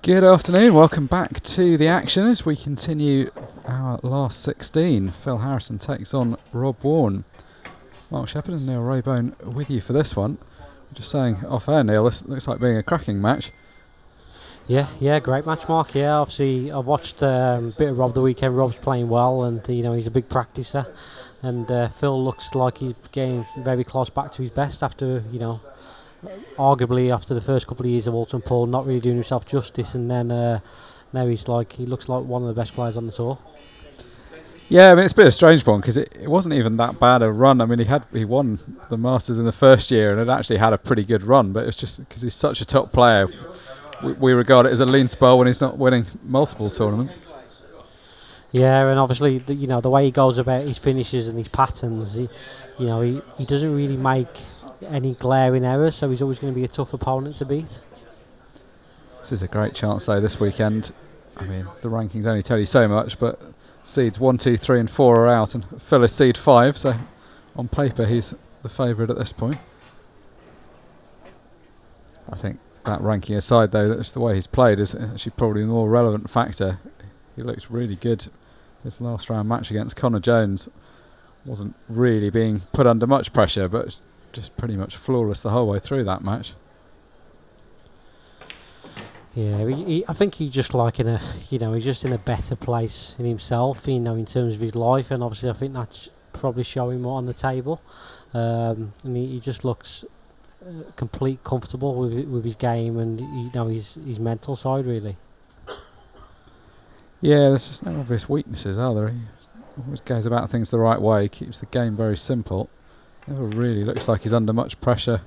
Good afternoon, welcome back to the action as we continue our last 16. Phil Harrison takes on Rob Wharne. Mark Shepherd and Neil Raybone with you for this one. Just saying off air, Neil, this looks like being a cracking match. Yeah, great match, Mark. Yeah, obviously I've watched a bit of Rob the weekend. Rob's playing well, and he's a big practicer. And Phil looks like he's getting very close back to his best after arguably after the first couple of years of Alton Paul not really doing himself justice, and then now he looks like one of the best players on the tour. Yeah, I mean it's a bit of a strange one because it wasn't even that bad a run. I mean he won the Masters in the first year and had actually had a pretty good run, but it's just because he's such a top player. We regard it as a lean spell when he's not winning multiple tournaments. Yeah, and obviously the way he goes about his finishes and his patterns, he doesn't really make any glaring errors, so he's always going to be a tough opponent to beat. This is a great chance though this weekend. I mean the rankings only tell you so much, but seeds 1, 2, 3 and 4 are out and Phil is seed 5, so on paper he's the favourite at this point. I think that ranking aside though, that's the way he's played is actually probably the more relevant factor. He looks really good. His last round match against Connor Jones wasn't really being put under much pressure, but just pretty much flawless the whole way through that match. Yeah, I think he's just like he's just in a better place in himself, in terms of his life, and obviously I think that's probably showing more on the table. And he just looks complete comfortable with his game and his mental side really. Yeah, there's just no obvious weaknesses, are there? He always goes about things the right way, keeps the game very simple. Never really looks like he's under much pressure.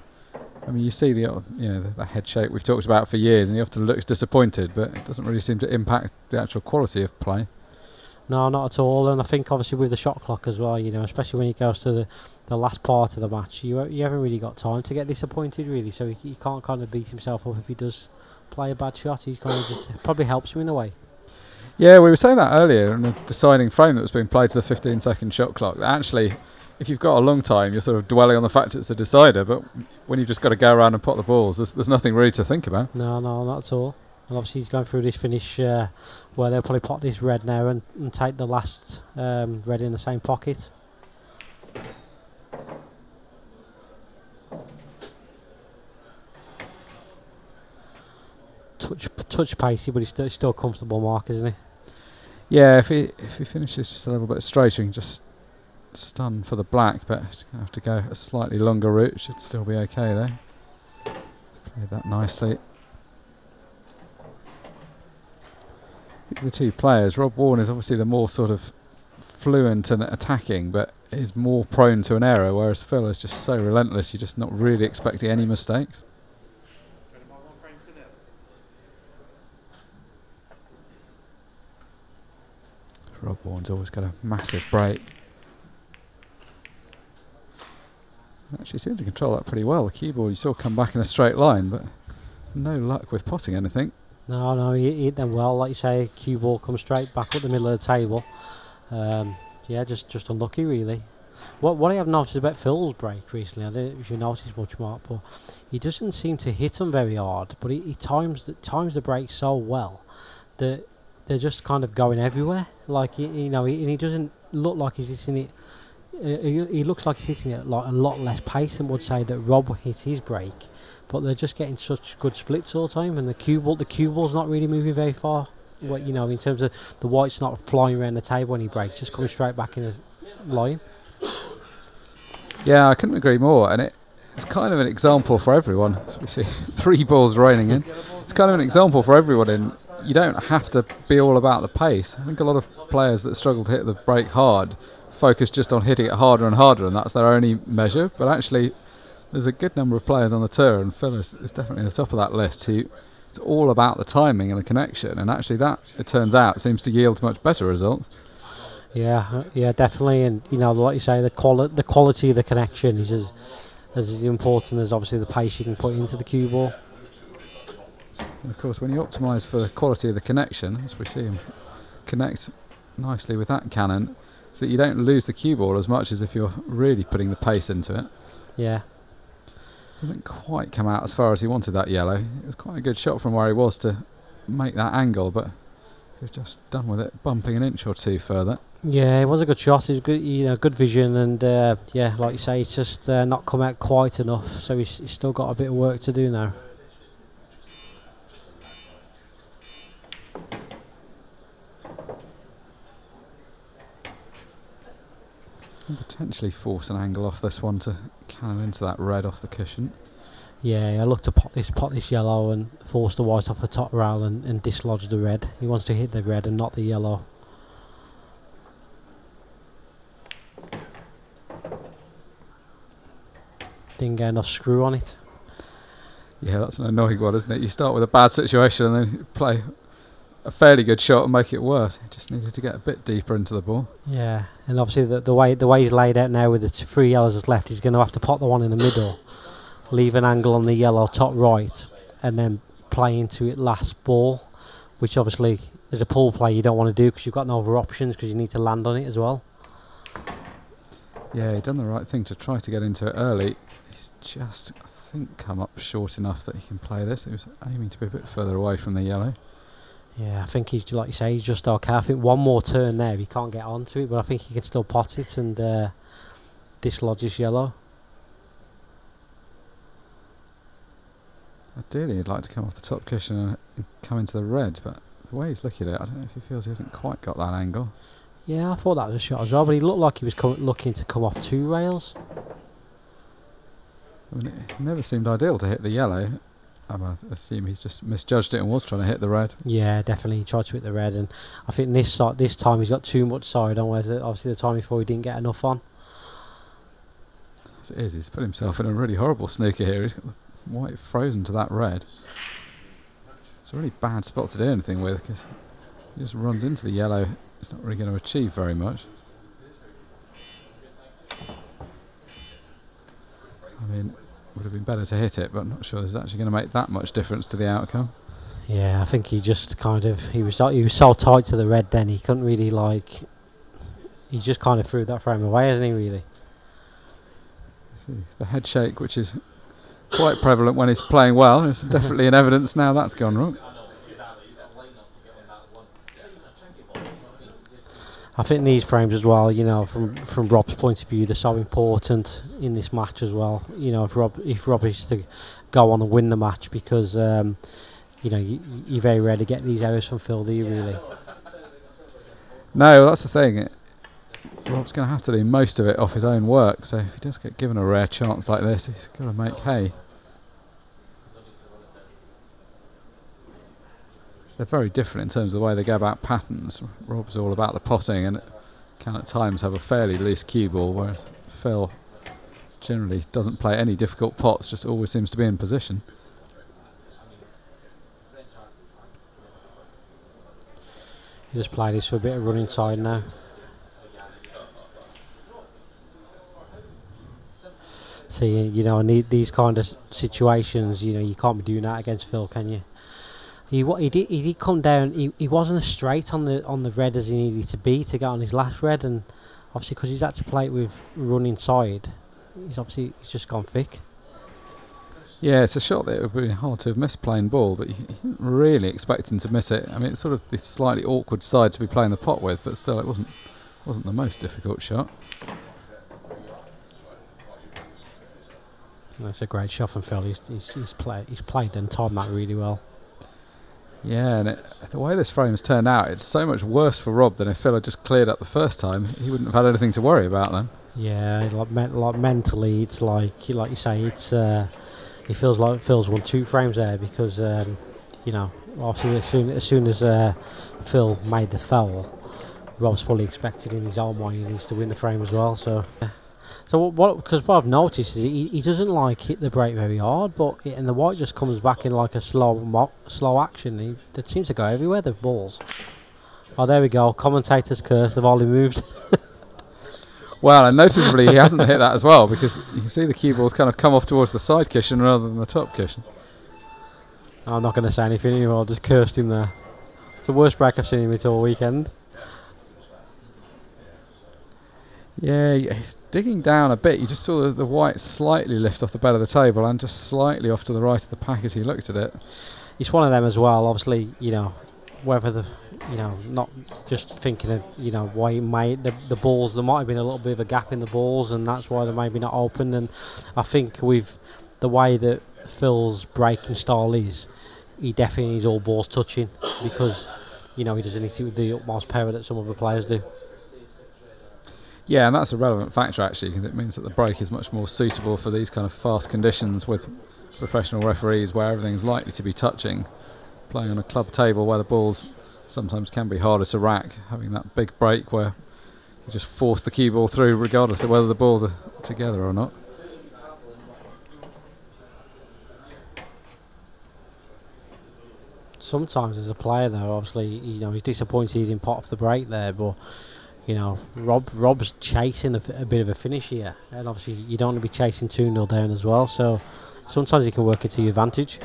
I mean, you see the head shake we've talked about for years, and he often looks disappointed, but it doesn't really seem to impact the actual quality of play. No, not at all. And I think obviously with the shot clock as well, especially when he goes to the last part of the match, you haven't really got time to get disappointed really. So he can't kind of beat himself up if he does play a bad shot. He's kind of just probably helps him in a way. Yeah, we were saying that earlier in the deciding frame that was being played to the 15-second shot clock. Actually, if you've got a long time, you're sort of dwelling on the fact it's a decider, but when you've just got to go around and pot the balls, there's nothing really to think about. No, not at all. And obviously he's going through this finish where they'll probably pot this red now and take the last red in the same pocket. Touch pacey, but he's still comfortable, Mark, isn't he? Yeah, if he finishes just a little bit straighter, he can just stun for the black, but he's going to have to go a slightly longer route. Should still be okay though. Played that nicely. The two players, Rob Wharne is obviously the more sort of fluent and attacking, but is more prone to an error, whereas Phil is just so relentless, you're just not really expecting any mistakes. Rob Wharne's always got a massive break. Actually seemed to control that pretty well. The cue ball you saw come back in a straight line, but no luck with potting anything. No, he hit them well. Like you say, cue ball comes straight back up the middle of the table. Yeah, just unlucky really. What I have noticed about Phil's break recently, I don't know if you noticed much, Mark, but he doesn't seem to hit them very hard, but he times the break so well that they're just kind of going everywhere. Like he doesn't look like he's hitting it. He looks like he's hitting it like a lot less pace than would say that Rob hit his break, but they're just getting such good splits all the time, and the cue ball's not really moving very far. In terms of the white's not flying around the table when he breaks, just coming straight back in a line. Yeah, I couldn't agree more, and it's kind of an example for everyone. As we see 3 balls raining in, it's kind of an example for everyone in. You don't have to be all about the pace. I think a lot of players that struggle to hit the break hard focus just on hitting it harder and harder, and that's their only measure. But actually, there's a good number of players on the tour, and Phil is definitely at the top of that list, who it's all about the timing and the connection, and actually that, it turns out, seems to yield much better results. Yeah, definitely, and like you say, the quality of the connection is as important as obviously the pace you can put into the cue ball. And of course, when you optimise for the quality of the connection, as we see him connect nicely with that cannon, so that you don't lose the cue ball as much as if you're really putting the pace into it. Yeah. Doesn't quite come out as far as he wanted that yellow. It was quite a good shot from where he was to make that angle, but he's just done with it, bumping an inch or two further. Yeah, it was a good shot. It's good, good vision, and yeah, like you say, it's just not come out quite enough. So he's still got a bit of work to do now. Can potentially force an angle off this one to cannon into that red off the cushion. Yeah, I looked to pot this yellow and force the white off the top rail and dislodge the red. He wants to hit the red and not the yellow. Didn't get enough screw on it. Yeah, that's an annoying one, isn't it? You start with a bad situation and then you play a fairly good shot and make it worse. He just needed to get a bit deeper into the ball. Yeah, and obviously the way he's laid out now with the 3 yellows left, he's going to have to pot the one in the middle, leave an angle on the yellow top right, and then play into it last ball, which obviously as a pool player you don't want to do because you've got no other options because you need to land on it as well. Yeah, he done the right thing to try to get into it early. He's just, I think, come up short enough that he can play this. He was aiming to be a bit further away from the yellow. Yeah, I think he's, like you say, he's just okay. I think one more turn there, he can't get onto it, but I think he can still pot it and dislodge his yellow. Ideally, he'd like to come off the top cushion and come into the red, but the way he's looking at it, I don't know if he feels he hasn't quite got that angle. Yeah, I thought that was a shot as well, but he looked like he was looking to come off 2 rails. I mean, it never seemed ideal to hit the yellow. I assume he's just misjudged it and was trying to hit the red. Yeah, definitely. He tried to hit the red, and I think this time he's got too much side on, whereas obviously the time before he didn't get enough on. As it is, he's put himself in a really horrible snooker here. He's got the white frozen to that red. It's a really bad spot to do anything with because he just runs into the yellow. It's not really going to achieve very much. I mean, would have been better to hit it, but I'm not sure it's actually going to make that much difference to the outcome. Yeah, I think he just he was so tight to the red then he couldn't really he just kind of threw that frame away, hasn't he, really? See, the head shake, which is quite prevalent when he's playing well, is definitely in evidence now that's gone wrong. I think these frames as well, from Rob's point of view, they're so important in this match as well. If Rob is to go on and win the match, because you very rarely get these errors from Phil, do you really? No, that's the thing. Rob's going to have to do most of it off his own work, so if he does get given a rare chance like this, he's got to make hay. They're very different in terms of the way they go about patterns. Rob's all about the potting and can at times have a fairly loose cue ball, whereas Phil generally doesn't play any difficult pots, just always seems to be in position. He just play this for a bit of running side now. See, in these kind of situations, you can't be doing that against Phil, can you? He did come down. He wasn't as straight on the red as he needed to be to get on his last red, and obviously because he's had to play it with running side, he's just gone thick. Yeah, it's a shot that it would be hard to have missed playing ball, but he didn't really expect him to miss it. I mean, it's sort of this slightly awkward side to be playing the pot with, but still, it wasn't the most difficult shot. That's a great shot from Phil. He's played and timed that really well. Yeah, and the way this frame's turned out, it's so much worse for Rob than if Phil had just cleared up the first time. He wouldn't have had anything to worry about then. Yeah, like mentally, it's like you say, it's he feels like Phil's won 2 frames there because obviously as soon as Phil made the foul, Rob's fully expected in his own mind he needs to win the frame as well. So what I've noticed is he doesn't hit the break very hard, and the white just comes back in like a slow action. It seems to go everywhere, the balls. Oh, there we go. Commentator's curse. They've only moved. Well, and noticeably he hasn't hit that as well, because you can see the cue balls kind of come off towards the side cushion rather than the top cushion. I'm not going to say anything anymore. I just cursed him there. It's the worst break I've seen him all weekend. Yeah, he's digging down a bit. You just saw the white slightly lift off the bed of the table and just slightly off to the right of the pack as he looked at it. it's one of them as well. Obviously, whether not just thinking of why it made the balls. There might have been a little bit of a gap in the balls, and that's why they're maybe not open. And I think with the way that Phil's breaking style is, he definitely needs all balls touching because he doesn't need to with the utmost power that some other players do. Yeah, and that's a relevant factor actually, because it means that the break is much more suitable for these kind of fast conditions with professional referees where everything's likely to be touching. Playing on a club table where the balls sometimes can be harder to rack, having that big break where you just force the cue ball through regardless of whether the balls are together or not. Sometimes as a player though, obviously he's disappointed he didn't pot off the break there, but Rob's chasing a bit of a finish here, and obviously you don't want to be chasing 2-0 down as well, so sometimes you can work it to your advantage.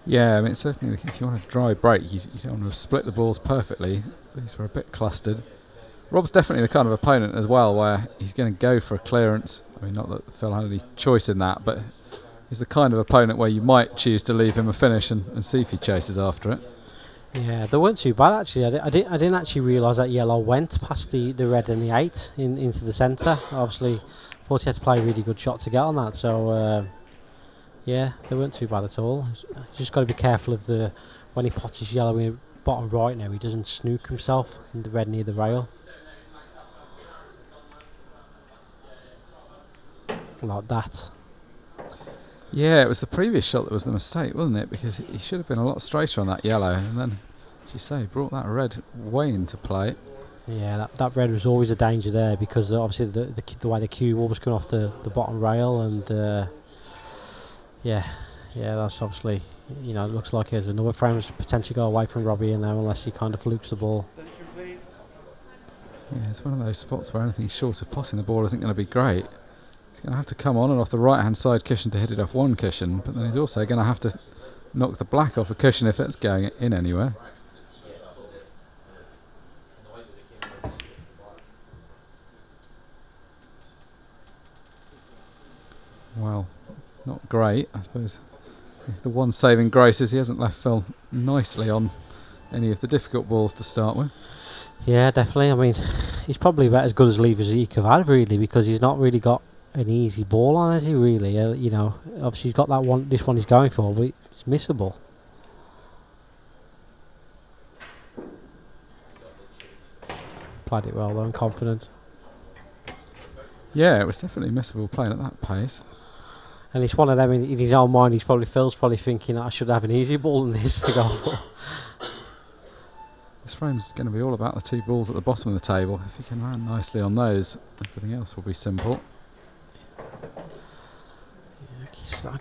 Yeah, I mean certainly if you want a dry break you don't want to split the balls perfectly. These were a bit clustered. Rob's definitely the kind of opponent as well where he's going to go for a clearance. I mean, not that Phil had any choice in that, but he's the kind of opponent where you might choose to leave him a finish and see if he chases after it. Yeah, they weren't too bad actually. I didn't actually realise that yellow went past the red and the 8 into the centre. Obviously, thought he had to play a really good shot to get on that. So yeah, they weren't too bad at all. Just got to be careful of when he pots his yellow in bottom right now, he doesn't snook himself in the red near the rail. Like that. Yeah, it was the previous shot that was the mistake, wasn't it? Because he should have been a lot straighter on that yellow, and then, as you say, brought that red way into play. Yeah, that red was always a danger there because obviously the way the cue ball was coming off the bottom rail, and yeah, that's obviously it looks like there's another frame that's potentially go away from Robbie in there unless he kind of flukes the ball. Yeah, it's one of those spots where anything short of potting the ball isn't going to be great. He's going to have to come on and off the right hand side cushion to hit it off one cushion, but then he's also going to have to knock the black off a cushion if that's going in anywhere. Well, not great, I suppose. The one saving grace is he hasn't left Phil nicely on any of the difficult balls to start with. Yeah, definitely. I mean, he's probably about as good as leave as he could have had, really, because he's not really got an easy ball on, has he, really? Obviously he's got that one, this one he's going for, but it's missable. Played it well though, and confident. Yeah, it was definitely missable playing at that pace. And it's one of them in his own mind, Phil's probably thinking I should have an easier ball than this to go for. This frame's going to be all about the two balls at the bottom of the table. If he can land nicely on those, everything else will be simple.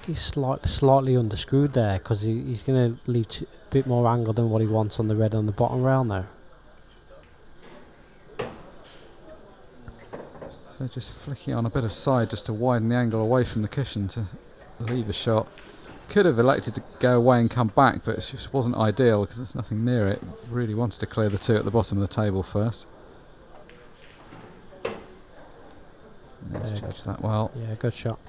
He's slightly underscrewed there because he's going to leave a bit more angle than what he wants on the red on the bottom rail now. So just flicking on a bit of side just to widen the angle away from the cushion to leave a shot. Could have elected to go away and come back, but it just wasn't ideal because there's nothing near it. Really wanted to clear the two at the bottom of the table first. Let's judge that well. Yeah, good shot.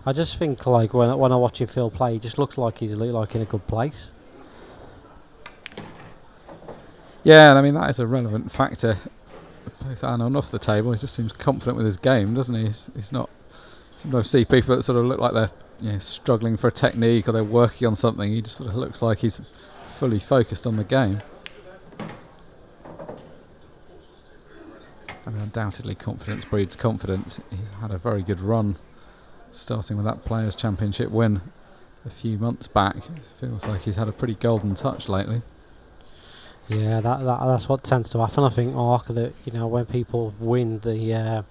I just think like when I'm watching Phil play, he just looks like he's like in a good place. Yeah, and I mean that is a relevant factor both on and off the table. He just seems confident with his game, doesn't he? He's not. Sometimes see people that sort of look like they're struggling for a technique or they're working on something. He just sort of looks like he's fully focused on the game. And undoubtedly confidence breeds confidence. He's had a very good run, starting with that Players' Championship win a few months back. It feels like he's had a pretty golden touch lately. Yeah, that's what tends to happen. I think, Mark, that when people win, they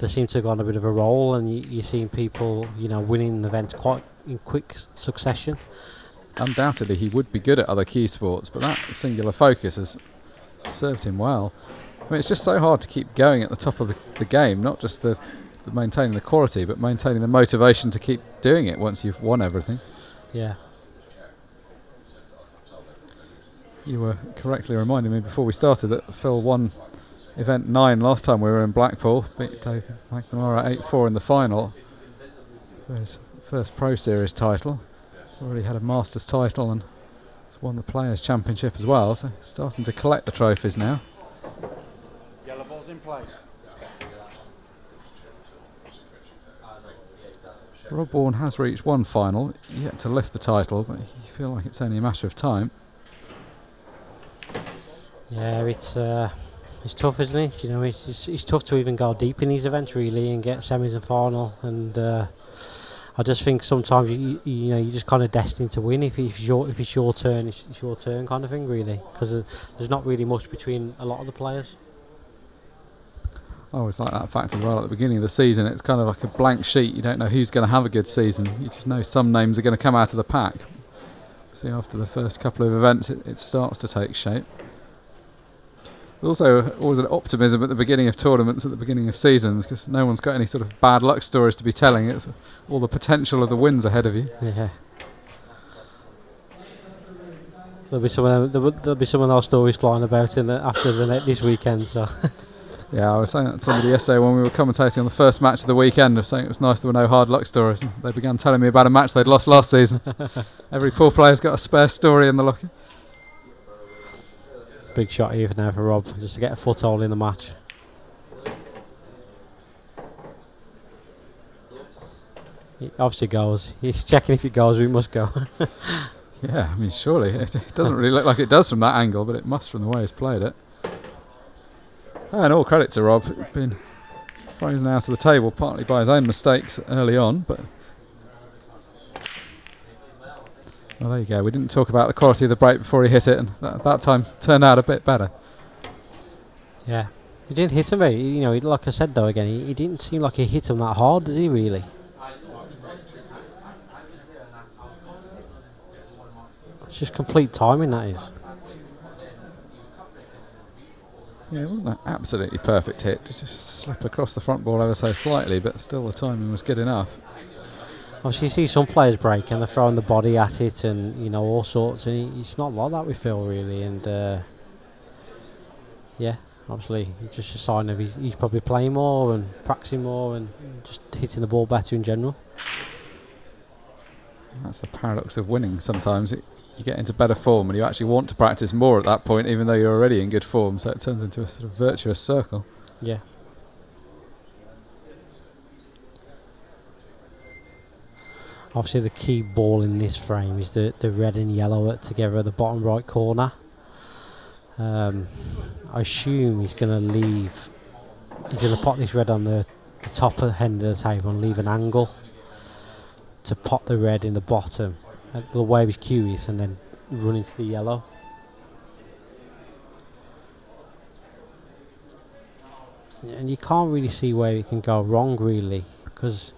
seem to go on a bit of a roll, and you're seeing people winning events quite in quick succession. Undoubtedly, he would be good at other key sports, but that singular focus has served him well. I mean, it's just so hard to keep going at the top of the game, not just the maintaining the quality, but maintaining the motivation to keep doing it once you've won everything. Yeah. You were correctly reminding me before we started that Phil won event 9 last time we were in Blackpool. Beat Dave McNamara 8-4 in the final for his first Pro Series title. Already had a Masters title and has won the Players' Championship as well, so starting to collect the trophies now. Yellow ball's in play. Rob Wharne has reached one final, yet to lift the title, but you feel like it's only a matter of time. Yeah, it's tough, isn't it? You know, it's tough to even go deep in these events really and get semis and final. And I just think sometimes you know you're just kind of destined to win if it's your turn, it's your turn kind of thing really. Because there's not really much between a lot of the players. I always like that fact as well. At the beginning of the season, it's kind of like a blank sheet. You don't know who's going to have a good season. You just know some names are going to come out of the pack. See, after the first couple of events, it starts to take shape. There's also always an optimism at the beginning of tournaments, at the beginning of seasons, because no one's got any sort of bad luck stories to be telling. It's all the potential of the wins ahead of you. Yeah. There'll be some of those stories flying about after this weekend. So. Yeah, I was saying that to somebody yesterday when we were commentating on the first match of the weekend, of saying it was nice there were no hard luck stories. And they began telling me about a match they'd lost last season. Every poor player's got a spare story in the locker. Big shot here now for Rob, just to get a foothold in the match. It obviously goes. He's checking if it goes, we must go. Yeah, I mean, surely. It doesn't really look like it does from that angle, but it must from the way he's played it. And all credit to Rob. He's been frozen out of the table, partly by his own mistakes early on, but... Well, there you go. We didn't talk about the quality of the break before he hit it, and that time turned out a bit better. Yeah. He didn't hit him very, you know, like I said though again, he didn't seem like he hit him that hard, did he really? It's just complete timing, that is. Yeah, it wasn't an absolutely perfect hit. Just slip across the front ball ever so slightly, but still the timing was good enough. Obviously, you see some players break and they're throwing the body at it, and you know all sorts. And it's not like that with Phil really. And yeah, obviously, it's just a sign of he's probably playing more and practicing more and just hitting the ball better in general. That's the paradox of winning. Sometimes you get into better form and you actually want to practice more at that point, even though you're already in good form. So it turns into a sort of virtuous circle. Yeah. Obviously the key ball in this frame is the red and yellow together at the bottom right corner. I assume he's going to leave, he's going to pot this red on the top of the end of the table and leave an angle to pot the red in the bottom the way his cue is, and then run into the yellow. And you can't really see where he can go wrong really, because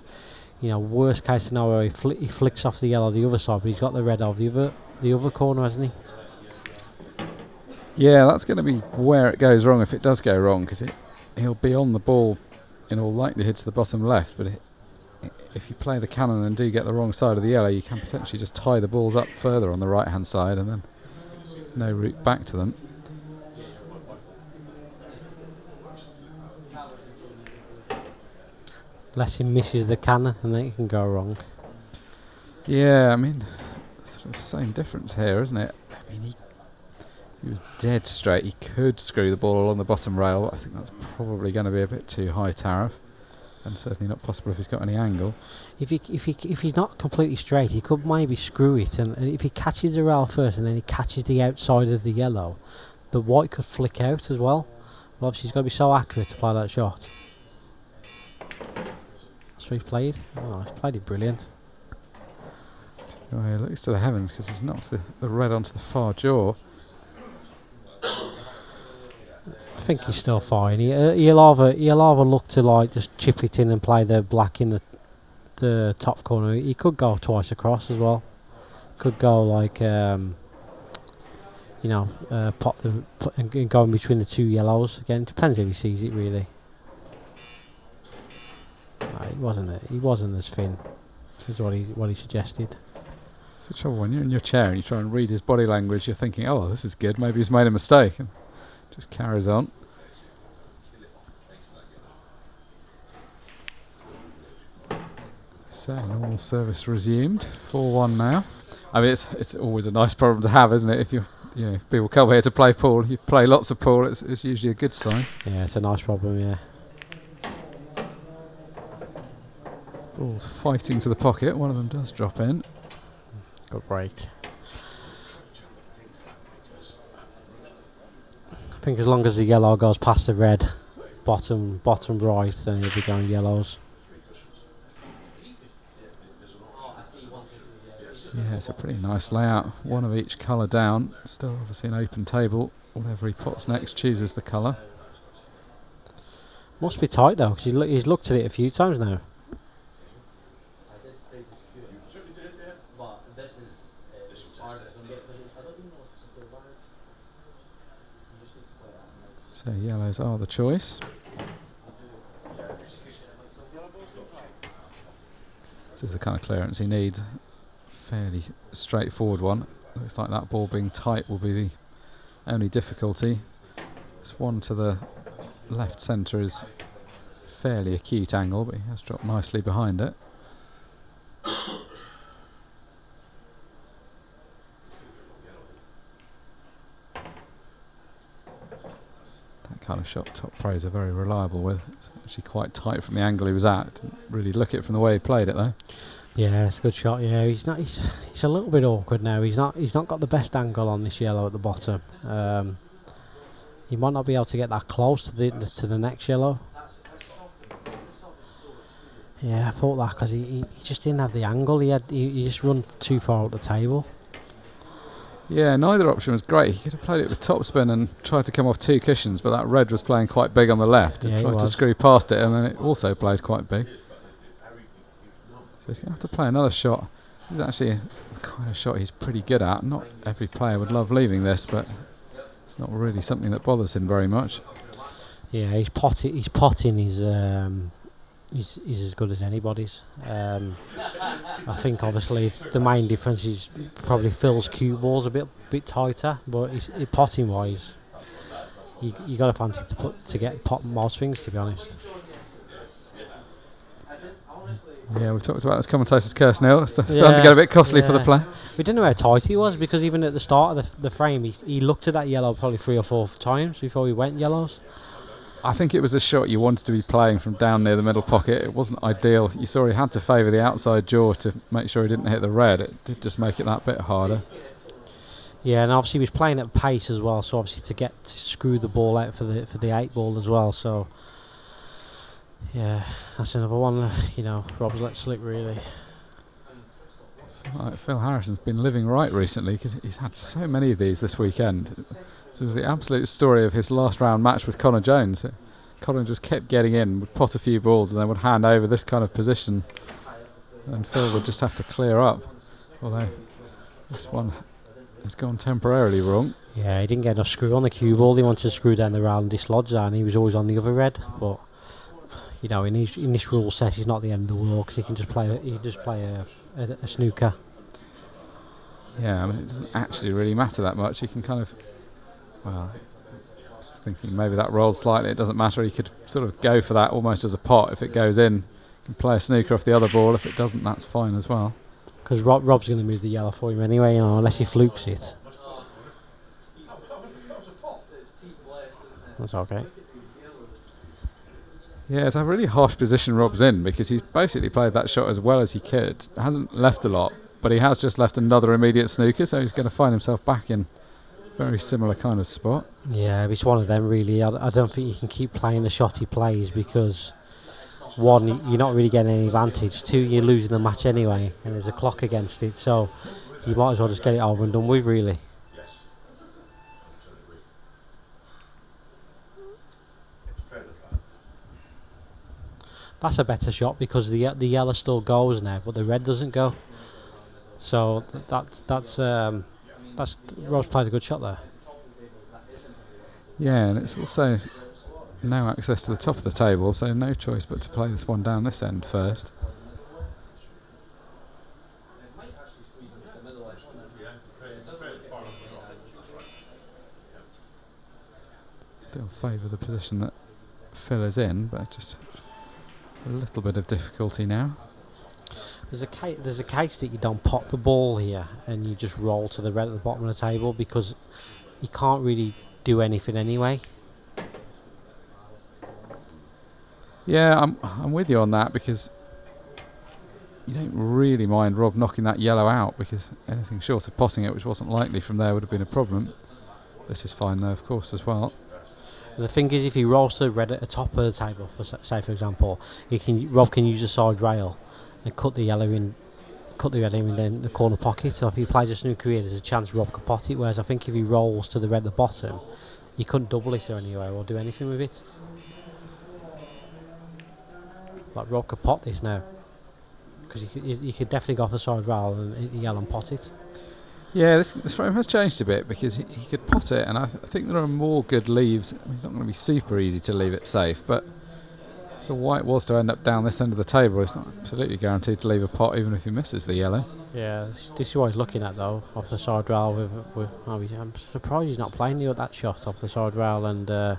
you know, worst case scenario, he flicks off the yellow the other side, but he's got the red over the other corner, hasn't he? Yeah, that's going to be where it goes wrong if it does go wrong, because he'll be on the ball in all likelihood to the bottom left, but if you play the cannon and do get the wrong side of the yellow, you can potentially just tie the balls up further on the right hand side and then no route back to them. Unless he misses the cannon and then it can go wrong. Yeah, I mean, sort of same difference here, isn't it? I mean, he was dead straight. He could screw the ball along the bottom rail. I think that's probably going to be a bit too high tariff, and certainly not possible if he's got any angle. If he's not completely straight, he could maybe screw it, and if he catches the rail first and then he catches the outside of the yellow, the white could flick out as well. But obviously he's got to be so accurate to play that shot. That's what he's played. Oh, he's played it brilliant. Oh, he looks to the heavens because he's knocked the red onto the far jaw. I think he's still fine. He'll either look to like just chip it in and play the black in the top corner. He could go twice across as well. Could go like you know, put and go in between the two yellows again. Depends if he sees it really. No, he wasn't as thin as what he suggested. It's the trouble when you're in your chair and you try and read his body language. You're thinking, oh, this is good. Maybe he's made a mistake, and just carries on. So normal service resumed. 4-1 now. I mean, it's always a nice problem to have, isn't it? If people come here to play pool, you play lots of pool, it's usually a good sign. Yeah, it's a nice problem, yeah. Balls fighting to the pocket. One of them does drop in. Good break. I think as long as the yellow goes past the red, bottom right, then he'll be going yellows. Yeah, it's a pretty nice layout. One of each colour down. Still obviously an open table. Whatever he pots next chooses the colour. Must be tight though, because he's looked at it a few times now. So yellows are the choice. This is the kind of clearance he needs. Fairly straightforward one. Looks like that ball being tight will be the only difficulty. This one to the left centre is fairly acute angle, but he has dropped nicely behind it. That kind of shot top pros are very reliable with. It's actually quite tight from the angle he was at. Didn't really look it from the way he played it though. Yeah, it's a good shot. Yeah, he's a little bit awkward now. He's not got the best angle on this yellow at the bottom. He might not be able to get that close to the next yellow. Yeah, I thought that because he just didn't have the angle. He just run too far up the table. Yeah, neither option was great. He could have played it with topspin and tried to come off two cushions, but that red was playing quite big on the left. Yeah, He tried to screw past it, and then it also played quite big. So he's going to have to play another shot. This is actually the kind of shot he's pretty good at. Not every player would love leaving this, but it's not really something that bothers him very much. Yeah, his potting is as good as anybody's. I think obviously the main difference is probably Phil's cue ball's a bit tighter, but potting wise, you got to fancy to get pot most things, to be honest. Yeah, we've talked about this commentator's curse now. It's starting to get a bit costly for the player. We didn't know how tight he was, because even at the start of the frame, he looked at that yellow probably 3 or 4 times before he went yellows. I think it was a shot you wanted to be playing from down near the middle pocket. It wasn't ideal. You saw he had to favour the outside jaw to make sure he didn't hit the red. It did just make it that bit harder. Yeah, and obviously he was playing at pace as well, so obviously to screw the ball out for the 8 ball as well. So yeah, that's another one. Rob's let slip really. Phil Harrison's been living right recently, because he's had so many of these this weekend. This was the absolute story of his last round match with Connor Jones. Connor just kept getting in, would pot a few balls, and then would hand over this kind of position, and Phil would just have to clear up. Although this one has gone temporarily wrong. Yeah, he didn't get enough screw on the cue ball. He wanted to screw down the round and dislodge that, and he was always on the other red. But in this rule set, he's not the end of the world, because he can just play a snooker. Yeah, I mean, it doesn't actually really matter that much. He can kind of, just thinking maybe that rolled slightly, it doesn't matter. He could sort of go for that almost as a pot. If it goes in, he can play a snooker off the other ball. If it doesn't, that's fine as well. Because Rob's going to move the yellow for him anyway, unless he flukes it. That's okay. Yeah, it's a really harsh position Rob's in, because he's basically played that shot as well as he could. Hasn't left a lot, but he has just left another immediate snooker, so he's going to find himself back in a very similar kind of spot. Yeah, it's one of them really. I don't think he can keep playing the shot he plays, because 1, you're not really getting any advantage. 2, you're losing the match anyway, and there's a clock against it, so you might as well just get it over and done with really. That's a better shot, because the yellow still goes now, but the red doesn't go. So that's Rob's played a good shot there. Yeah, and it's also no access to the top of the table, so no choice but to play this one down this end first. Still favour the position that Phil is in, but just a little bit of difficulty now. There's a case that you don't pop the ball here and you just roll to the red at the bottom of the table because you can't really do anything anyway. Yeah, I'm with you on that, because you don't really mind Rob knocking that yellow out, because anything short of potting it, which wasn't likely from there, would have been a problem. This is fine though, of course, as well. And the thing is, if he rolls to the red at the top of the table, say for example, Rob can use the side rail and cut the yellow in the corner pocket. So if he plays a snooker here, there's a chance Rob could pot it. Whereas I think if he rolls to the red at the bottom, you couldn't double it or anywhere or do anything with it. Like Rob could pot this now, because you could definitely go off the side rail and hit the yellow and pot it. Yeah, this frame has changed a bit, because he could pot it, and I think there are more good leaves. I mean, it's not going to be super easy to leave it safe, but if the white was to end up down this end of the table, it's not absolutely guaranteed to leave a pot, even if he misses the yellow. Yeah, this is what he's looking at though, off the side rail. I'm surprised he's not playing that shot off the side rail, and I'm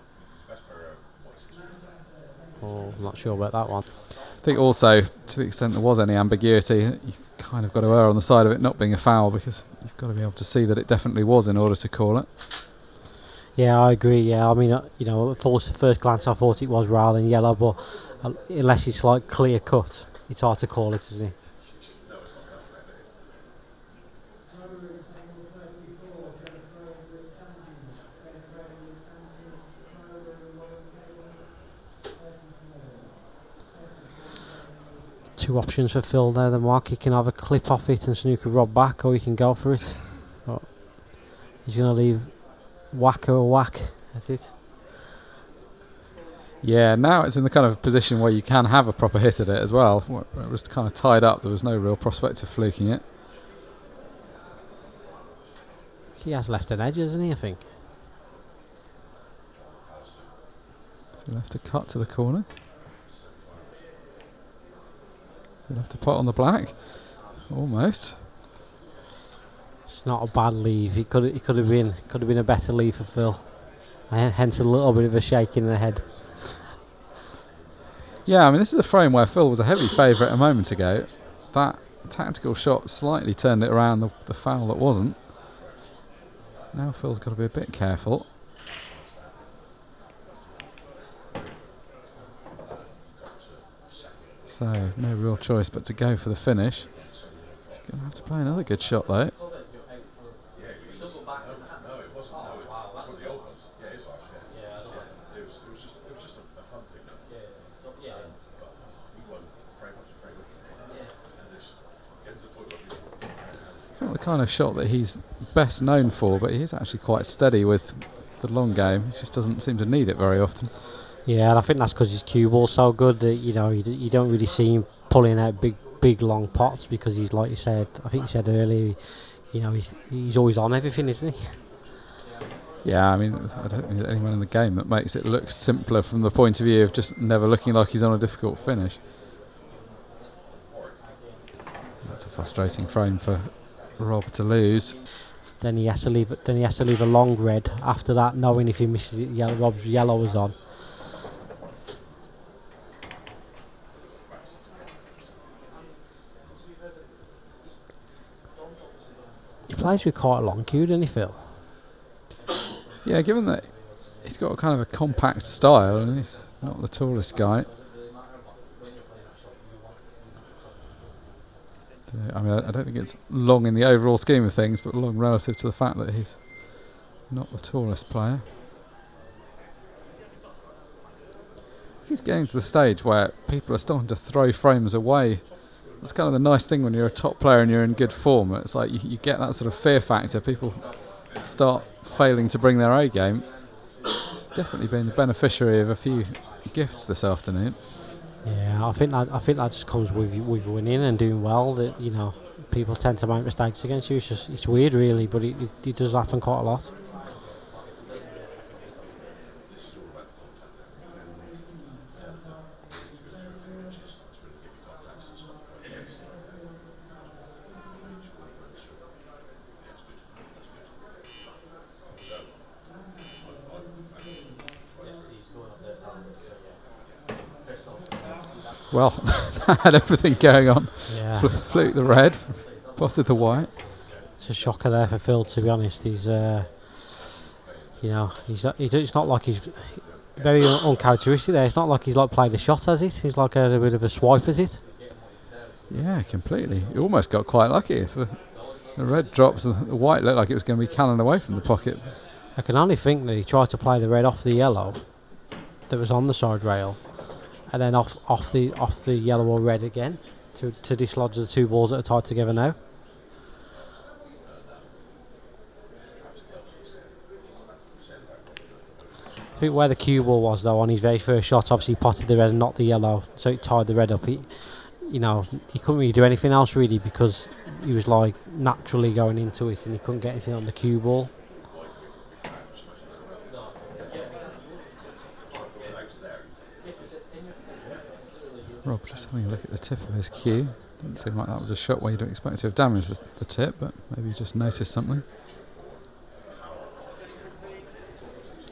not sure about that one. I think also, to the extent there was any ambiguity, you've kind of got to err on the side of it not being a foul, because you've got to be able to see that it definitely was in order to call it. Yeah, I agree. Yeah, I mean, first glance I thought it was rather than yellow, but unless it's like clear cut, it's hard to call it, isn't it? Two options for Phil there, the Mark. He can either clip off it and snooker Rob back, or he can go for it. But he's going to leave whacker a whack. That's it. Yeah, now it's in the kind of position where you can have a proper hit at it as well. Where it was kind of tied up, there was no real prospect of fluking it. He has left an edge, hasn't he, I think? So he'll have to cut to the corner. He'll have to pot on the black. Almost. It's not a bad leave. It could have been a better leave for Phil. Hence a little bit of a shake in the head. Yeah, I mean, this is a frame where Phil was a heavy favourite a moment ago. That tactical shot slightly turned it around, the foul that wasn't. Now Phil's got to be a bit careful. So, no real choice but to go for the finish. He's going to have to play another good shot though. It's not the kind of shot that he's best known for, but he is actually quite steady with the long game. He just doesn't seem to need it very often. Yeah, and I think that's because his cue ball's so good that you don't really see him pulling out big long pots, because he's, like you said, I think you said earlier, he's always on everything, isn't he? Yeah, I mean, I don't think there's anyone in the game that makes it look simpler from the point of view of just never looking like he's on a difficult finish. That's a frustrating frame for Rob to lose. Then he has to leave a long red after that, knowing if he misses it, Rob's yellow is on. He plays with quite a long cue, doesn't he, Phil? Yeah, given that he's got a kind of a compact style and he's not the tallest guy. I mean, I don't think it's long in the overall scheme of things, but long relative to the fact that he's not the tallest player. He's getting to the stage where people are starting to throw frames away. That's kind of the nice thing when you're a top player and you're in good form. It's like you get that sort of fear factor. People start failing to bring their A game. He's definitely been the beneficiary of a few gifts this afternoon. Yeah, I think that just comes with winning and doing well. That people tend to make mistakes against you. It's weird, really, but it does happen quite a lot. Well, that had everything going on. Yeah, Fluke the red, potted the white. It's a shocker there for Phil, to be honest. He's, you know, it's not like he's very uncharacteristic there. It's not like he's like played a shot, has it? He's like a bit of a swipe, has it? Yeah, completely. He almost got quite lucky. If the red drops, the white looked like it was going to be cannon away from the pocket. I can only think that he tried to play the red off the yellow that was on the side rail, and then off the yellow or red again to dislodge the two balls that are tied together now. I think where the cue ball was though on his very first shot, obviously he potted the red and not the yellow, so it tied the red up. He couldn't really do anything else really because he was like naturally going into it and he couldn't get anything on the cue ball. Rob just having a look at the tip of his cue. Didn't seem like that was a shot where you don't expect it to have damaged the tip, but maybe you just noticed something.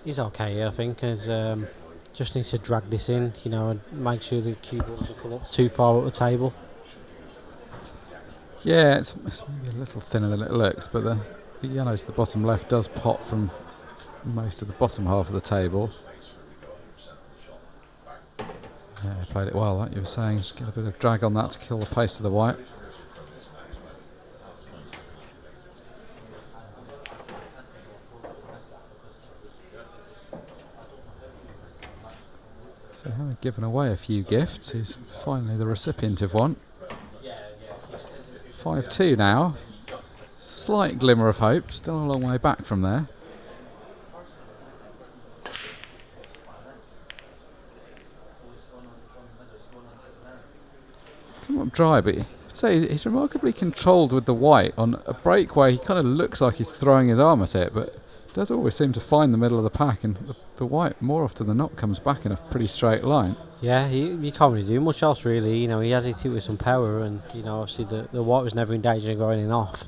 He's okay, I think. Just needs to drag this in, you know, and make sure the cue ball doesn't come up too far up the table. Yeah, it's maybe a little thinner than it looks, but the yellow to the bottom left does pop from most of the bottom half of the table. Yeah, played it well, like you were saying. Just get a bit of drag on that to kill the pace of the white. So having given away a few gifts, he's finally the recipient of one. 5-2 now. Slight glimmer of hope, still a long way back from there. Come up dry, but I'd say he's remarkably controlled with the white on a break where he kind of looks like he's throwing his arm at it, but does always seem to find the middle of the pack, and the white more often than not comes back in a pretty straight line. Yeah, you can't really do much else really. You know, he has it with some power, and you know, obviously the white was never in danger of going in off.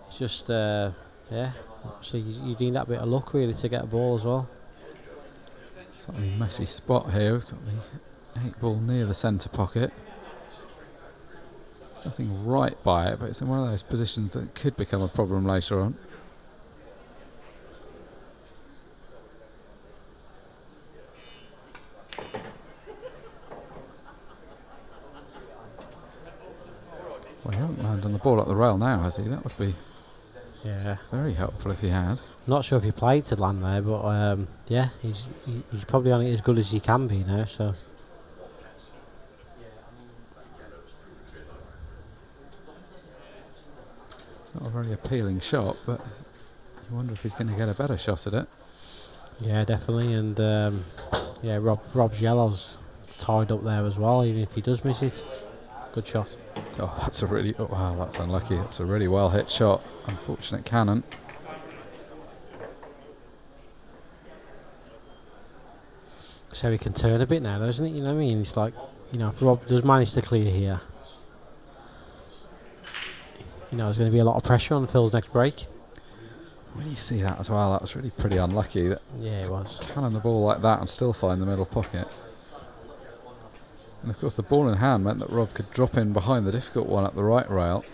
It's just yeah, obviously you need that bit of luck really to get a ball as well. Slightly messy spot here. We've got the 8 ball near the centre pocket. There's nothing right by it, but it's in one of those positions that could become a problem later on. Well, he hasn't landed on the ball at the rail now, has he? That would be very helpful if he had. Not sure if he played to land there, but yeah, he's probably on it as good as he can be now. So it's not a very appealing shot, but you wonder if he's going to get a better shot at it. yeah, definitely, and yeah, Rob's yellow's tied up there as well. Even if he does miss it, good shot. Oh, that's a really... Oh, wow, that's unlucky. That's a really well hit shot. Unfortunate cannon. So he can turn a bit now, doesn't it? You know what I mean? It's like, you know, if Rob does manage to clear here, you know, there's going to be a lot of pressure on Phil's next break. When you see that as well, that was really pretty unlucky. That Yeah, it was. cannon the ball like that and still find the middle pocket. And of course the ball in hand meant that Rob could drop in behind the difficult one at the right rail.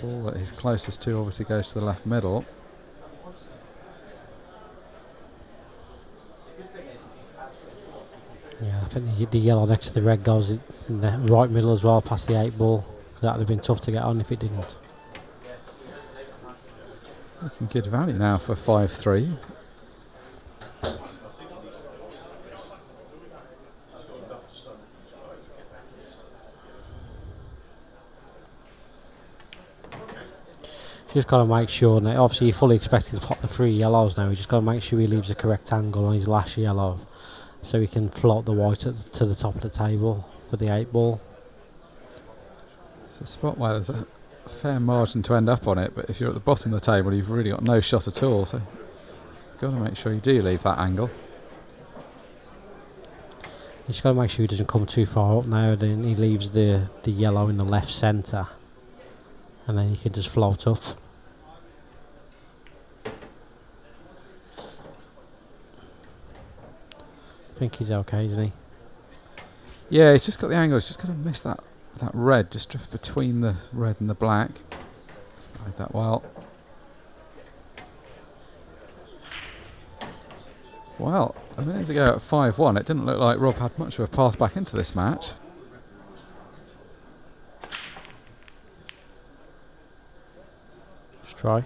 Ball that he's closest to obviously goes to the left middle. Yeah, I think the yellow next to the red goes in the right middle as well, past the 8 ball. That would have been tough to get on if it didn't. Looking good value now for 5-3. Just got to make sure, now, obviously he fully expected to pot the 3 yellows now, we just got to make sure he leaves a correct angle on his last yellow so he can float the white to the top of the table with the 8 ball. It's a spot where there's a fair margin to end up on it, but if you're at the bottom of the table you've really got no shot at all, so you've got to make sure you do leave that angle. He's just got to make sure he doesn't come too far up now, then he leaves the yellow in the left centre and then he can just float up. I think he's okay, isn't he? Yeah, he's just got the angle. He's just got to miss that red. Just drift between the red and the black. He's played that well. Well, a minute ago at 5-1, it didn't look like Rob had much of a path back into this match. Let's try.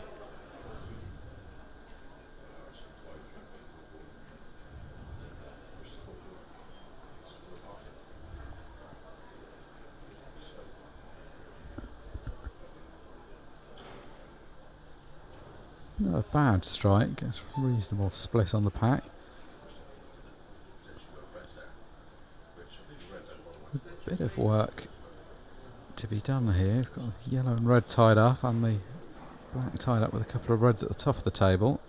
Not a bad strike. Gets a reasonable split on the pack. A bit of work to be done here. We've got yellow and red tied up and the black tied up with a couple of reds at the top of the table.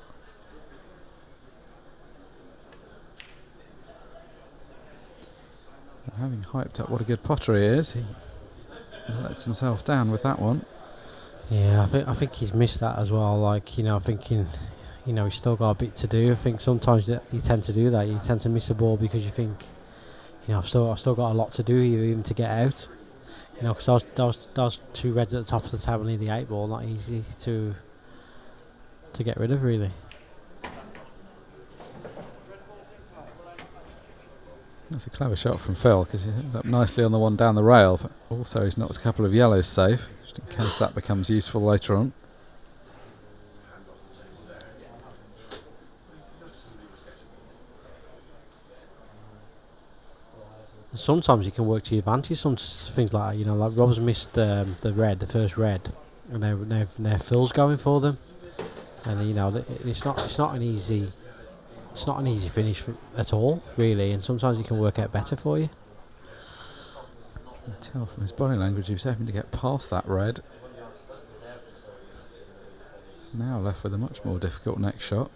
And having hyped up what a good potter he is, he lets himself down with that one. Yeah, I think he's missed that as well. Like, you know, thinking, you know, he's still got a bit to do. I think sometimes that you tend to do that. You tend to miss a ball because you think, you know, I've still got a lot to do here even to get out. You know, because those two reds at the top of the table near the 8 ball, not easy to get rid of, really. That's a clever shot from Phil because he ended up nicely on the one down the rail, but also he's knocked a couple of yellows safe, just in case that becomes useful later on. Sometimes you can work to your advantage. Some things like that, you know, like Rob's missed the first red, and now Phil's going for them, and you know it's not an easy finish at all, really. And sometimes it can work out better for you. You can tell from his body language he was hoping to get past that red. He's now left with a much more difficult next shot.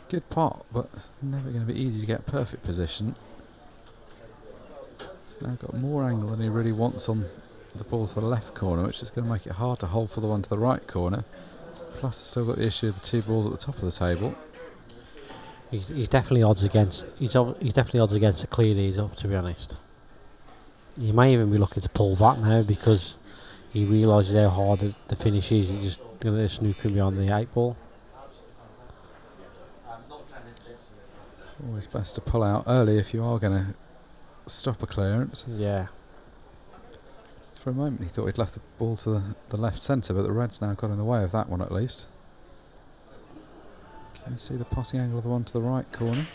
Good pot, but never going to be easy to get perfect position. He's now got more angle than he really wants on the ball to the left corner, which is going to make it hard to hold for the one to the right corner. Plus, he's still got the issue of the two balls at the top of the table. He's definitely odds against. He's definitely odds against to clear these up, to be honest. He may even be looking to pull back now because he realises how hard the finish is. He's just going to snoop him beyond the 8 ball. Always best to pull out early if you are going to stop a clearance. Yeah. For a moment he thought he'd left the ball to the left centre, but the red's now got in the way of that one at least. Can you see the potting angle of the one to the right corner?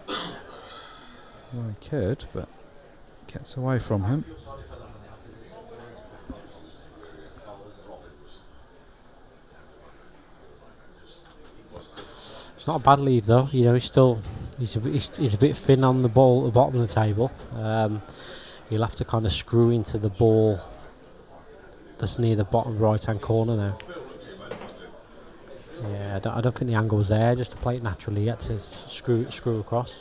Well, he could, but gets away from him. It's not a bad leave though. You know, he's a bit thin on the ball at the bottom of the table. You'll have to kind of screw into the ball that's near the bottom right hand corner now. Yeah, I don't think the angle was there. Just to play it naturally, you had to screw across.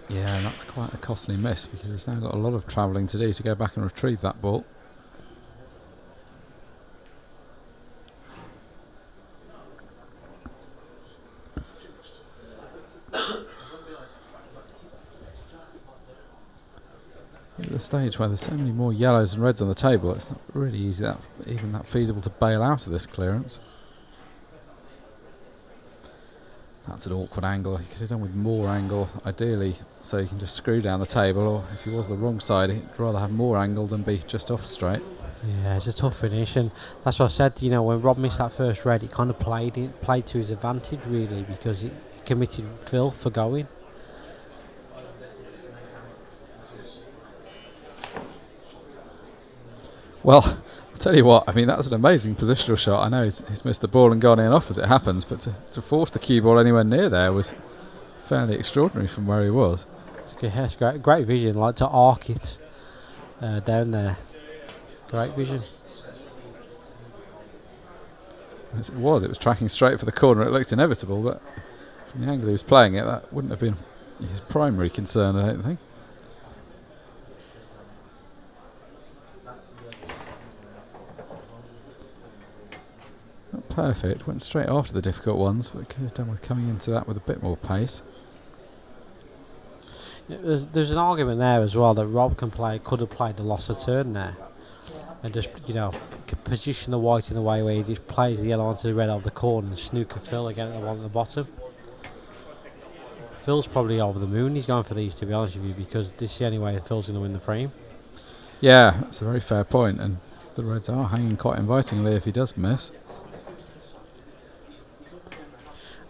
Yeah, and that's quite a costly miss because he's now got a lot of travelling to do to go back and retrieve that ball. At the stage where there's so many more yellows and reds on the table, it's not really easy, even that feasible to bail out of this clearance. That's an awkward angle. He could have done with more angle, ideally, so he can just screw down the table, or if he was the wrong side, he'd rather have more angle than be just off straight. Yeah, it's a tough finish, and that's what I said. You know, when Rob missed that first red, it kind of played to his advantage, really, because it committed Phil for going. Well, I'll tell you what, I mean, that was an amazing positional shot. I know he's missed the ball and gone in off as it happens, but to force the cue ball anywhere near there was fairly extraordinary from where he was. It's great vision, like to arc it down there. Great vision. As it was tracking straight for the corner. It looked inevitable, but from the angle he was playing it, that wouldn't have been his primary concern, I don't think. Not perfect, went straight after the difficult ones, but could have done with coming into that with a bit more pace. There's an argument there as well that Rob could have played the loss of turn there, and just position the white in a way where he just plays the yellow onto the red of the corner and snooker Phil again at the one at the bottom. Phil's probably over the moon. He's going for these, to be honest with you, because this is the only way Phil's going to win the frame. Yeah, that's a very fair point, and the reds are hanging quite invitingly if he does miss.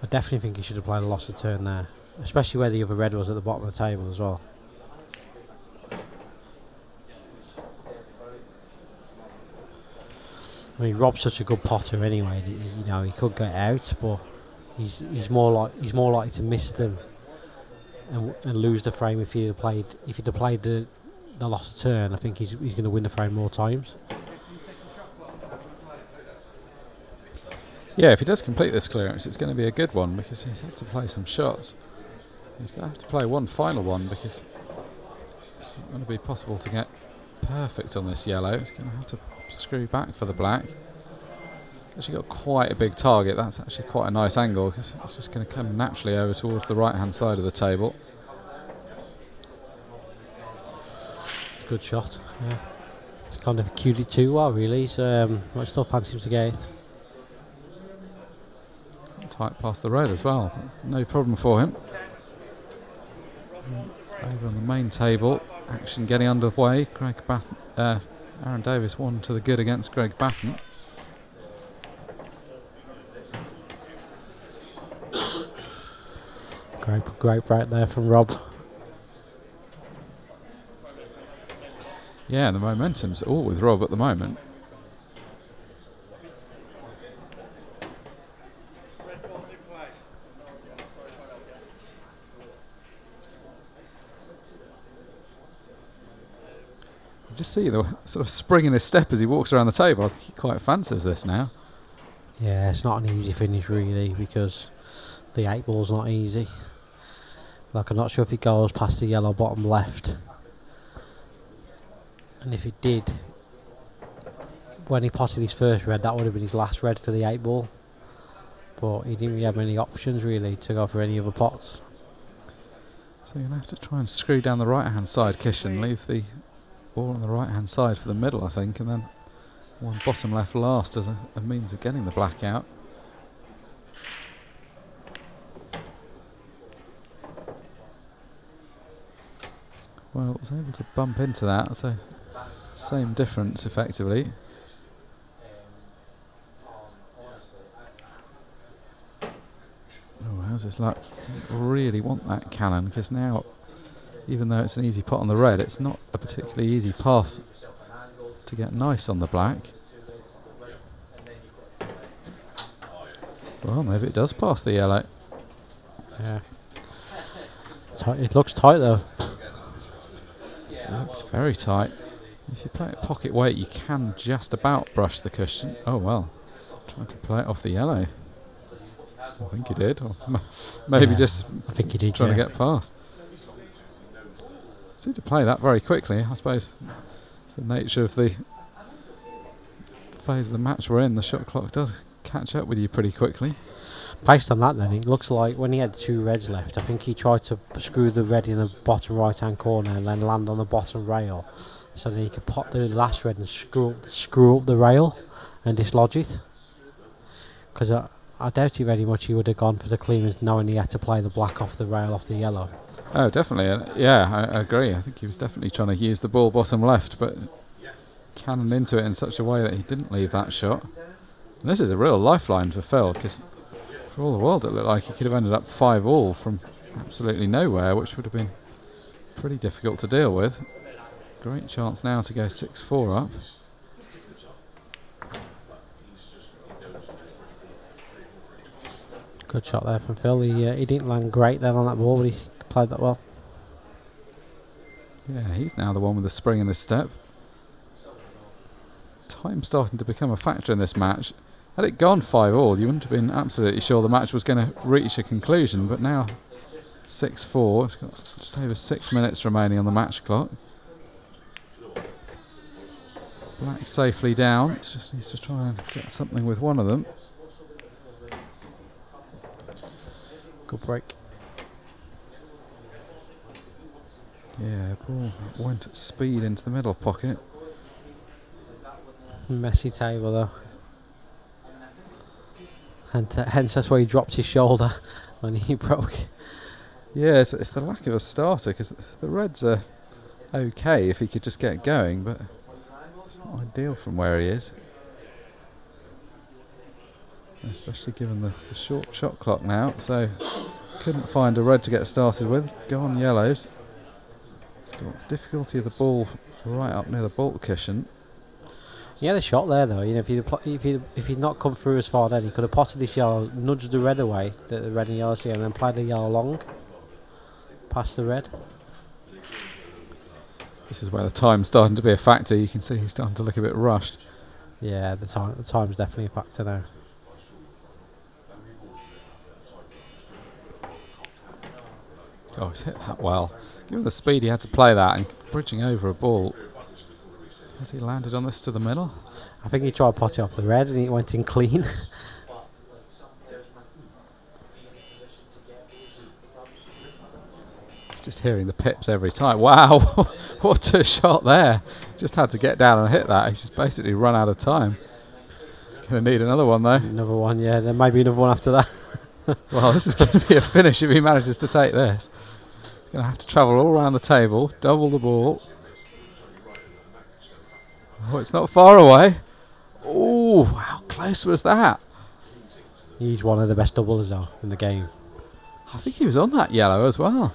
I definitely think he should have played a loss of turn there, especially where the other red was at the bottom of the table as well. I mean, Rob's such a good potter anyway. That, he could get out, but he's more likely to miss them and lose the frame if he'd have played the loss of turn. I think he's going to win the frame more times. Yeah, if he does complete this clearance, it's going to be a good one because he's had to play some shots. He's going to have to play one final one because it's not going to be possible to get perfect on this yellow. He's going to have to screw back for the black. Actually got quite a big target. That's actually quite a nice angle because it's just going to come naturally over towards the right hand side of the table. Good shot. Yeah, it's kind of cued it too well, really. So I still fancy him to get it. Tight past the red as well. No problem for him. Over on the main table, action getting underway. Aaron Davis won to the good against Greg Batten. Great break there from Rob. Yeah, the momentum's all with Rob at the moment. Just see the sort of spring in his step as he walks around the table. I think he quite fancies this now. Yeah, it's not an easy finish really because the 8 ball's not easy. Like, I'm not sure if it goes past the yellow bottom left, and if it did, when he potted his first red, that would have been his last red for the 8 ball, but he didn't really have many options really to go for any other pots. So you're going to have to try and screw down the right hand side cushion, leave the ball on the right hand side for the middle, I think, and then one bottom left last as a means of getting the black out. Well, was able to bump into that, so same difference effectively. Oh, how's his luck? Don't really want that cannon because now, even though it's an easy pot on the red, it's not a particularly easy path to get nice on the black. Well, maybe it does pass the yellow. Yeah. It looks tight though. It looks very tight. If you play it pocket weight, you can just about brush the cushion. Oh well, trying to play it off the yellow. I think he did, or maybe just I think he did, trying to get past. Seemed to play that very quickly. I suppose it's the nature of the phase of the match we're in. The shot clock does catch up with you pretty quickly. Based on that then, it looks like when he had 2 reds left, I think he tried to screw the red in the bottom right hand corner and then land on the bottom rail so that he could pot the last red and screw up the rail and dislodge it. Because I doubt it very much he would have gone for the clearance knowing he had to play the black off the rail off the yellow. Oh, definitely. Yeah, I agree. I think he was definitely trying to use the ball bottom left, but cannoned into it in such a way that he didn't leave that shot. And this is a real lifeline for Phil, because for all the world it looked like he could have ended up 5-all from absolutely nowhere, which would have been pretty difficult to deal with. Great chance now to go 6-4 up. Good shot there from Phil. He didn't land great then on that ball, but he played that well. Yeah, he's now the one with the spring in his step. Time starting to become a factor in this match. Had it gone 5-all, you wouldn't have been absolutely sure the match was going to reach a conclusion, but now 6-4. It's got just over 6 minutes remaining on the match clock. Black safely down. Just needs to try and get something with one of them. Good break. Yeah, ball went at speed into the middle pocket. Messy table though. And hence that's why he dropped his shoulder when he broke. Yeah, it's the lack of a starter, because the Reds are okay if he could just get going, but it's not ideal from where he is. Especially given the short shot clock now, so couldn't find a red to get started with. Go on yellows. He's got difficulty of the ball right up near the baulk cushion. He had a shot there though. You know, if he'd not come through as far, then he could have potted this yellow, nudged the red away, the red and yellow here, and then played the yellow long past the red. This is where the time's starting to be a factor. You can see he's starting to look a bit rushed. Yeah, the time's definitely a factor now. Oh, he's hit that well. Given the speed he had to play that and bridging over a ball. Has he landed on this to the middle? I think he tried potting off the red and it went in clean. Just hearing the pips every time. Wow, what a shot there. Just had to get down and hit that. He's just basically run out of time. He's going to need another one though. Another one, yeah. There may be another one after that. Well, this is going to be a finish if he manages to take this. He's going to have to travel all around the table, double the ball. Oh, it's not far away. Oh, how close was that? He's one of the best doublers though in the game. I think he was on that yellow as well.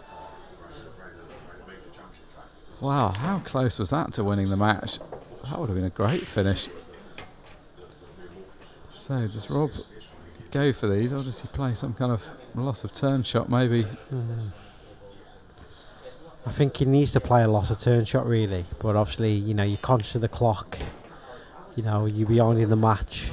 Wow, how close was that to winning the match? That would have been a great finish. So does Rob go for these, or does he play some kind of loss of turn shot maybe? I think he needs to play a loss of turn shot really, but obviously, you know, you're conscious of the clock, you know, you're behind in the match.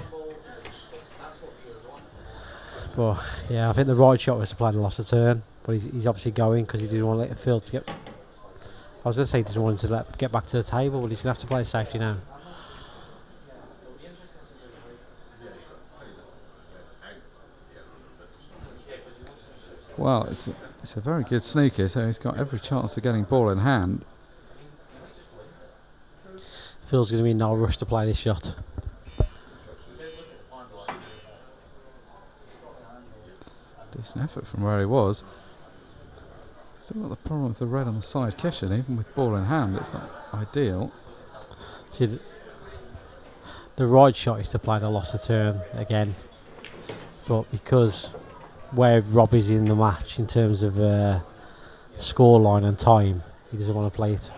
But yeah, I think the right shot was to play the loss of turn, but he's obviously going because he didn't want to let the field to get. I was going to say he doesn't want to get back to the table, but he's going to have to play safety now. Well, it's a very good snooker, so he's got every chance of getting ball in hand. Phil's going to be in no rush to play this shot. Decent effort from where he was. Still got the problem with the red on the side cushion, even with ball in hand, it's not ideal. See, the right shot is to play the loss of turn again, but because where Rob is in the match in terms of scoreline and time, he doesn't want to play it.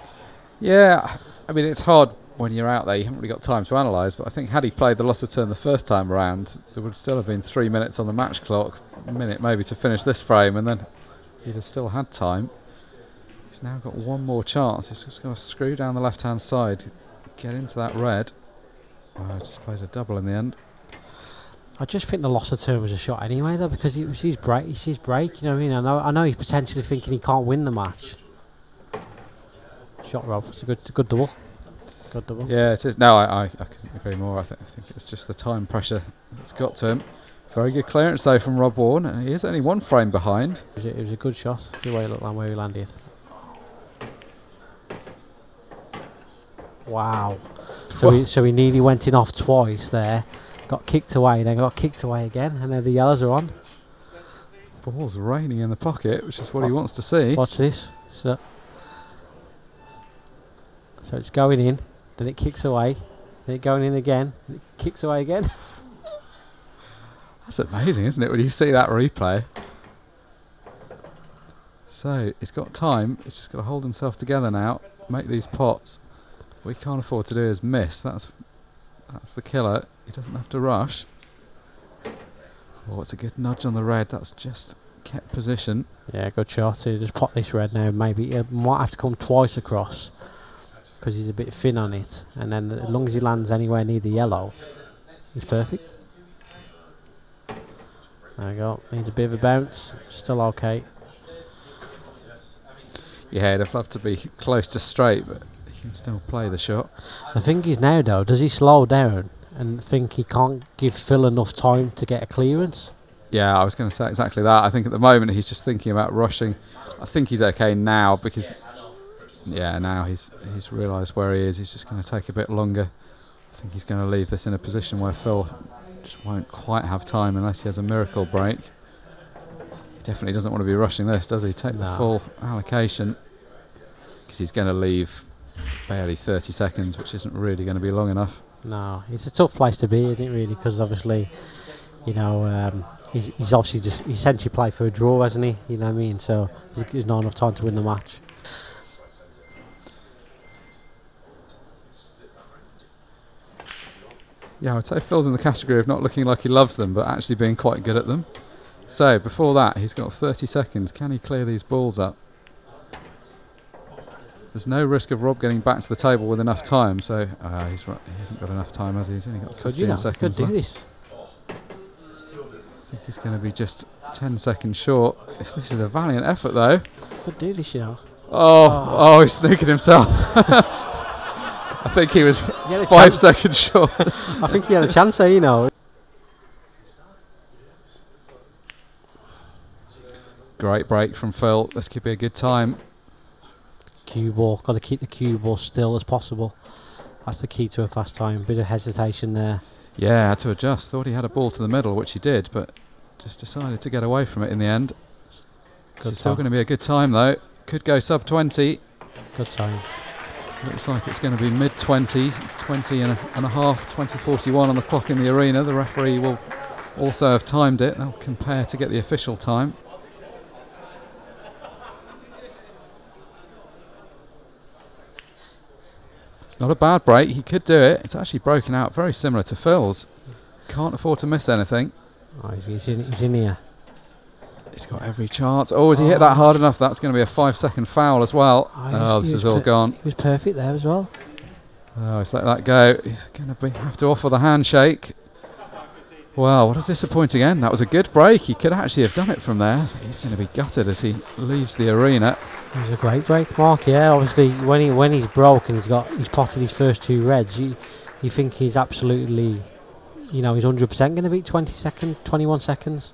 Yeah, I mean, it's hard when you're out there, you haven't really got time to analyse, but I think had he played the loss of turn the first time around, there would still have been 3 minutes on the match clock, a minute maybe to finish this frame, and then he'd have still had time. He's now got one more chance. He's just going to screw down the left hand side, get into that red. Oh, just played a double in the end. I just think the loss of turn was a shot anyway though, because it was his break, you know what I mean? I know he's potentially thinking he can't win the match. Shot Rob, it's a good double. Good double. Yeah, it is. No, I couldn't agree more. I think it's just the time pressure that's got to him. Very good clearance though from Rob Wharne, and he is only one frame behind. It was a good shot, the way it looked like where he landed. Wow. So he nearly went in off twice there. Got kicked away, then got kicked away again, and then the yellows are on. Ball's raining in the pocket, which is what he wants to see. Watch this. So it's going in, then it kicks away, then it going in again, then it kicks away again. That's amazing, isn't it, when you see that replay? So he's got time. He's just got to hold himself together now, make these pots. What he can't afford to do is miss. That's the killer. He doesn't have to rush. Oh, it's a good nudge on the red. That's just kept position. Yeah, good shot. So just pot this red now. Maybe he might have to come twice across because he's a bit thin on it. And then as long as he lands anywhere near the yellow, he's perfect. There we go. Needs a bit of a bounce. Still okay. Yeah, he'd have loved to be close to straight, but he can still play the shot. The thing is now, though, does he slow down and think he can't give Phil enough time to get a clearance? Yeah, I was going to say exactly that. I think at the moment he's just thinking about rushing. I think he's okay now because, yeah, now he's realised where he is. He's just going to take a bit longer. I think he's going to leave this in a position where Phil just won't quite have time unless he has a miracle break. He definitely doesn't want to be rushing this, does he? Take the full allocation because he's going to leave barely 30 seconds, which isn't really going to be long enough. No, it's a tough place to be, isn't it, really? Because obviously, you know, he's obviously just essentially played for a draw, hasn't he? You know what I mean? So there's not enough time to win the match. Yeah, I would say Phil's in the category of not looking like he loves them, but actually being quite good at them. So before that, he's got 30 seconds. Can he clear these balls up? There's no risk of Rob getting back to the table with enough time. So he hasn't got enough time, has he? He's only got 15 seconds Could do left. this. I think he's going to be just 10 seconds short. This is a valiant effort, though. Could do this, you know. Oh, he's sneaking himself. I think he was 5 seconds short. I think he had a chance there, you know. Great break from Phil. This could be a good time. Cue ball. Got to keep the cue ball still as possible. That's the key to a fast time. Bit of hesitation there. Yeah, had to adjust. Thought he had a ball to the middle, which he did, but just decided to get away from it in the end. It's still going to be a good time, though. Could go sub 20. Good time. Looks like it's going to be mid 20, 20 and a half, 20:41 on the clock in the arena. The referee will also have timed it. They'll compare to get the official time. It's not a bad break. He could do it. It's actually broken out very similar to Phil's. Can't afford to miss anything. Oh, he's in here. He's got every chance. Oh, has he hit that hard enough? That's going to be a 5-second foul as well. Oh, this is all gone. He was perfect there as well. Oh, he's let that go. He's going to have to offer the handshake. Wow, what a disappointing end. That was a good break. He could actually have done it from there. He's going to be gutted as he leaves the arena. It was a great break, Mark. Yeah, obviously when he's broke and he's potted his first 2 reds, you think he's absolutely, you know, he's 100% going to beat 21 seconds.